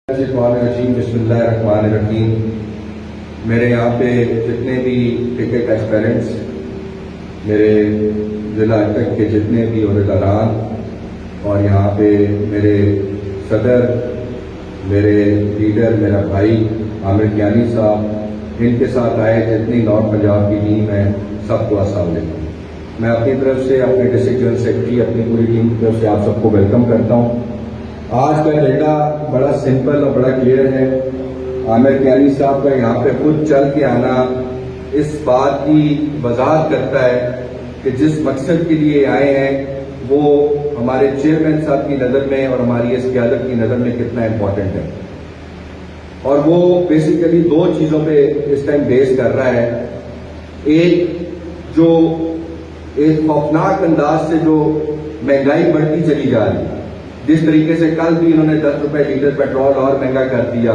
بسم اللہ الرحمن الرحیم۔ میرے یہاں پہ جتنے بھی ٹکٹ ایسپیرنٹس، میرے ضلع اٹک کے جتنے بھی عہدیداران اور یہاں پہ میرے صدر، میرے لیڈر، میرا بھائی عامر کیانی صاحب، ان کے ساتھ آئے جتنی نارتھ پنجاب کی ٹیم ہے، سب کو السلام علیکم۔ میں اپنی طرف سے، اپنے ڈسٹرکٹ جنرل سیکرٹری، اپنی پوری ٹیم کی طرف سے آپ سب کو ویلکم کرتا ہوں۔ آج کا ایجنڈا بڑا سمپل اور بڑا کلیئر ہے۔ عامر کیانی صاحب کا یہاں پہ خود چل کے آنا اس بات کی وضاحت کرتا ہے کہ جس مقصد کے لیے آئے ہیں وہ ہمارے چیئرمین صاحب کی نظر میں اور ہماری اس قیادت کی نظر میں کتنا امپورٹنٹ ہے، اور وہ بیسیکلی دو چیزوں پہ اس ٹائم بیس کر رہا ہے۔ ایک جو ایک خوفناک انداز سے جو مہنگائی بڑھتی چلی جا رہی ہے، جس طریقے سے کل بھی انہوں نے 10 روپے لیٹر پیٹرول اور مہنگا کر دیا،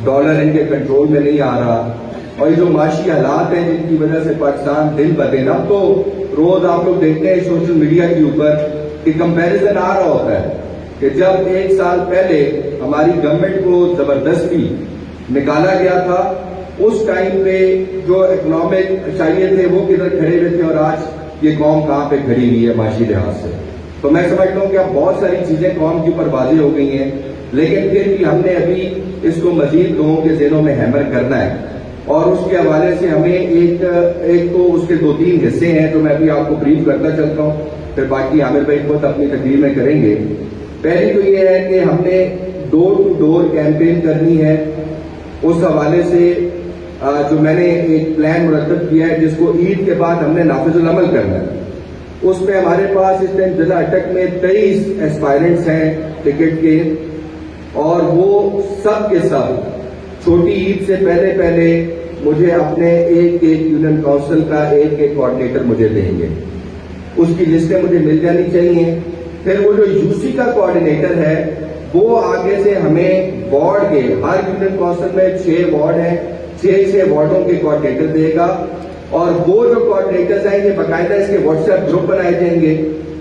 ڈالر ان کے کنٹرول میں نہیں آ رہا، اور یہ جو معاشی حالات ہیں جن کی وجہ سے پاکستان دن بدن، اب تو روز آپ لوگ دیکھتے ہیں سوشل میڈیا کے اوپر کہ کمپیریزن آ رہا ہوتا ہے کہ جب 1 سال پہلے ہماری گورنمنٹ کو زبردستی نکالا گیا تھا، اس ٹائم پہ جو اکنامک اشائیے تھے وہ کدھر کھڑے ہوئے تھے، اور آج یہ قوم کہاں پہ کھڑی ہوئی ہے معاشی لحاظ سے۔ تو میں سمجھتا ہوں کہ اب بہت ساری چیزیں قوم کے اوپر واضح ہو گئی ہیں، لیکن پھر بھی ہم نے ابھی اس کو مزید لوگوں کے ذہنوں میں ہیمر کرنا ہے، اور اس کے حوالے سے ہمیں ایک تو اس کے 2-3 حصے ہیں جو میں ابھی آپ کو بریف کرتا چلتا ہوں، پھر باقی عامر بھائی خود اپنی تقریر میں کریں گے۔ پہلی تو یہ ہے کہ ہم نے ڈور ٹو ڈور کیمپین کرنی ہے۔ اس حوالے سے جو میں نے ایک پلان مرتب کیا ہے جس کو عید کے بعد ہم نے نافذ العمل کرنا ہے، اس میں ہمارے پاس اس ٹائم ضلع اٹک میں 23 ایسپائرنٹس ہیں ٹکٹ کے، اور وہ سب کے سب چھوٹی عید سے پہلے مجھے اپنے ایک یونین کونسل کا ایک کوآرڈینیٹر مجھے دیں گے، اس کی لسٹیں مجھے مل جانی چاہیے۔ پھر وہ جو یوسی کا کوآرڈینیٹر ہے وہ آگے سے ہمیں وارڈ کے، ہر یونین کونسل میں 6 وارڈ ہیں، 6 وارڈوں کے کوآرڈینیٹر دے گا، اور وہ جو کوآرڈینیٹرز ہیں یہ باقاعدہ اس کے واٹس ایپ گروپ بنائے جائیں گے۔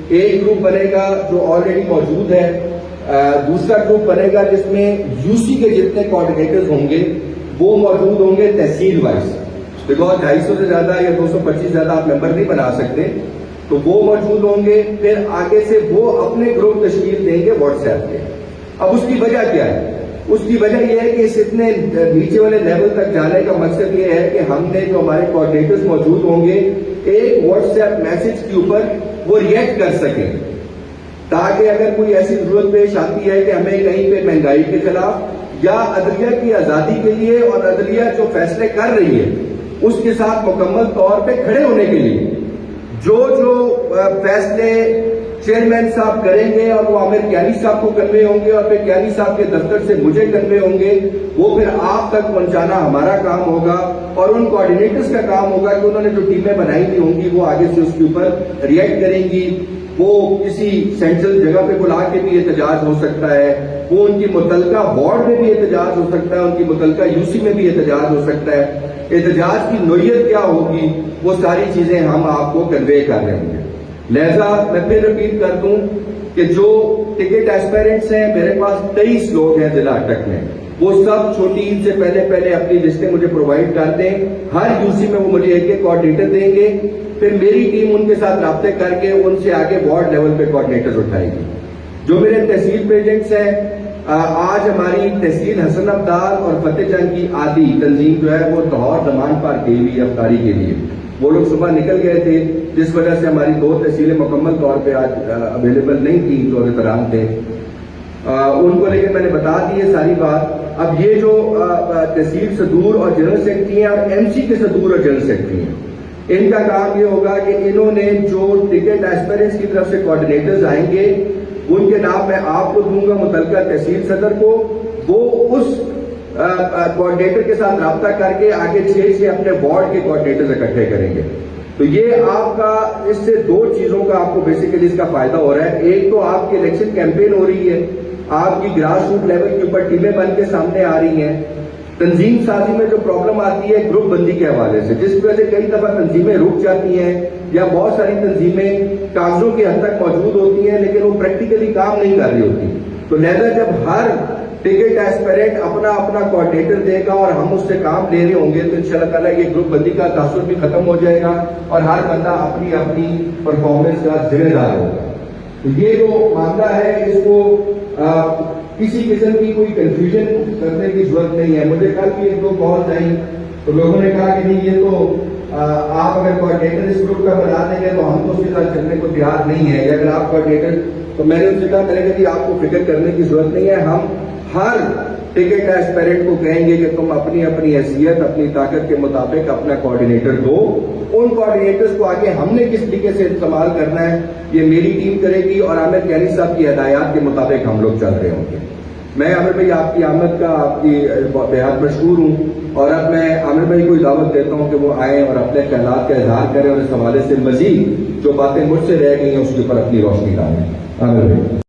ایک گروپ بنے گا جو آلریڈی موجود ہے، دوسرا گروپ بنے گا جس میں یوسی کے جتنے کوآرڈینیٹرز ہوں گے وہ موجود ہوں گے تحصیل وائز، بیکاز 250 سے زیادہ یا 225 سے زیادہ آپ ممبر نہیں بنا سکتے، تو وہ موجود ہوں گے۔ پھر آگے سے وہ اپنے گروپ تشکیل دیں گے واٹس ایپ کے۔ اب اس کی وجہ کیا ہے؟ اس کی وجہ یہ ہے کہ اس اتنے نیچے والے لیول تک جانے کا مقصد یہ ہے کہ ہم نے جو ہمارے کوآرڈینیٹرز موجود ہوں گے ایک واٹس ایپ میسج کے اوپر وہ ریئیکٹ کر سکیں، تاکہ اگر کوئی ایسی ضرورت پیش آتی ہے کہ ہمیں کہیں پہ مہنگائی کے خلاف یا عدلیہ کی آزادی کے لیے، اور عدلیہ جو فیصلے کر رہی ہے اس کے ساتھ مکمل طور پہ کھڑے ہونے کے لیے جو فیصلے چیئرمین صاحب کریں گے، اور وہ عامر کیانی صاحب کو کنوے ہوں گے، اور پھر کیانی صاحب کے دفتر سے مجھے کنوے ہوں گے، وہ پھر آپ تک پہنچانا ہمارا کام ہوگا، اور ان کوآرڈینیٹرز کا کام ہوگا کہ انہوں نے جو ٹیمیں بنائی ہوئی ہوں گی وہ آگے سے اس کے اوپر ریئیکٹ کریں گی۔ وہ کسی سینٹرل جگہ پہ بلا کے بھی احتجاج ہو سکتا ہے، وہ ان کی متعلقہ وارڈ میں بھی احتجاج ہو سکتا ہے، ان کی متعلقہ یوسی میں بھی احتجاج ہو سکتا ہے۔ احتجاج کی نوعیت کیا ہوگی وہ ساری چیزیں ہم آپ کو کنوے کر رہے ہوں گے۔ لہذا میں پھر رپیٹ کر دوں کہ جو ٹکٹ ایسپیرنٹس ہیں، میرے پاس 23 لوگ ہیں ضلع اٹک میں، وہ سب چھوٹی عید سے پہلے اپنی لسٹیں مجھے پرووائڈ کر دیں۔ ہر یوسی میں وہ مجھے ایک کوآرڈینیٹر دیں گے، پھر میری ٹیم ان کے ساتھ رابطے کر کے ان سے آگے وارڈ لیول پہ کوآرڈینیٹر اٹھائے گی۔ جو میرے تحصیل پیجنٹس ہیں، آج ہماری تحصیل حسن عبدال اور فتح جنگ کی آدھی تنظیم جو ہے وہ لاہور زمان پار گئی ہوئی افطاری کے لیے، وہ لوگ صبح نکل گئے تھے، جس وجہ سے ہماری 2 تحصیلیں مکمل طور پہ آج اویلیبل نہیں تھیں، جو عہدیداران تھے ان کو، لیکن میں نے بتا دی ہے ساری بات۔ اب یہ جو تحصیل صدور اور جنرل سیکرٹری ہیں، اور ایم سی کے صدور اور جنرل سیکرٹری ہیں، ان کا کام یہ ہوگا کہ انہوں نے جو ٹکٹ ایسپیرنٹس کی طرف سے کوآرڈینیٹرز آئیں گے ان کے نام میں آپ کو دوں گا، متعلقہ تحصیل صدر کو، وہ اس کوآرڈینیٹر کے ساتھ رابطہ کر کے آگے 6 اپنے وارڈ کے کوآرڈینیٹرز اکٹھے کریں گے۔ تو یہ آپ کا، اس سے 2 چیزوں کا آپ کو بیسیکلی اس کا فائدہ ہو رہا ہے۔ ایک تو آپ کی الیکشن کیمپین ہو رہی ہے، آپ کی گراس روٹ لیول کے اوپر ٹیمیں بن کے سامنے آ رہی ہیں۔ تنظیم سازی میں جو پرابلم آتی ہے گروپ بندی کے حوالے سے، جس وجہ سے کئی دفعہ تنظیمیں رک جاتی ہیں، یا بہت ساری تنظیمیں کاغذوں کی حد تک موجود ہوتی ہیں لیکن وہ پریکٹیکلی کام نہیں کر رہی ہوتی، تو لہذا جب ہر ٹکٹ ٹرانسپیرنٹ اپنا اپنا کوآرڈینیٹر دے گا اور ہم اس سے کام لے رہے ہوں گے تو انشاءاللہ تعالیٰ یہ گروپ بندی کا تاثر بھی ختم ہو جائے گا اور ہر بندہ اپنی اپنی پرفارمنس کا ذمہ دار ہوگا. تو یہ جو معاملہ ہے اس کو کسی قسم کی کوئی کنفیوژن کرنے کی ضرورت نہیں ہے. مجھے کل بھی ایک دو کالز آئی تو لوگوں نے کہا کہ نہیں یہ تو آپ اگر کوآرڈینیٹر اس گروپ کا بنا دیں گے تو ہم تو اس کے ساتھ چلنے کو تیار نہیں ہے. اگر آپ کوآرڈینیٹر تو میں نے ان سے کہا کریں گے کہ آپ کو فکر کرنے کی ضرورت نہیں ہے. ہم ہر ٹکٹ ٹرانسپیرنٹ کو کہیں گے کہ تم اپنی اپنی حیثیت اپنی طاقت کے مطابق اپنا کوآرڈینیٹر دو. ان کوآرڈینیٹرز کو آگے ہم نے کس طریقے سے استعمال کرنا ہے یہ میری ٹیم کرے گی اور عامر کیانی صاحب کی ہدایات کے مطابق ہم لوگ چل رہے ہوں گے. میں عامر بھائی آپ کی آمد کا آپ کی بہت مشکور ہوں اور اب میں عامر بھائی کو دعوت دیتا ہوں کہ وہ آئیں اور اپنے خیالات کا اظہار کریں اور اس حوالے سے مزید جو باتیں مجھ سے رہ گئی ہیں اس کے اوپر اپنی روشنی ڈالیں. عامر بھائی.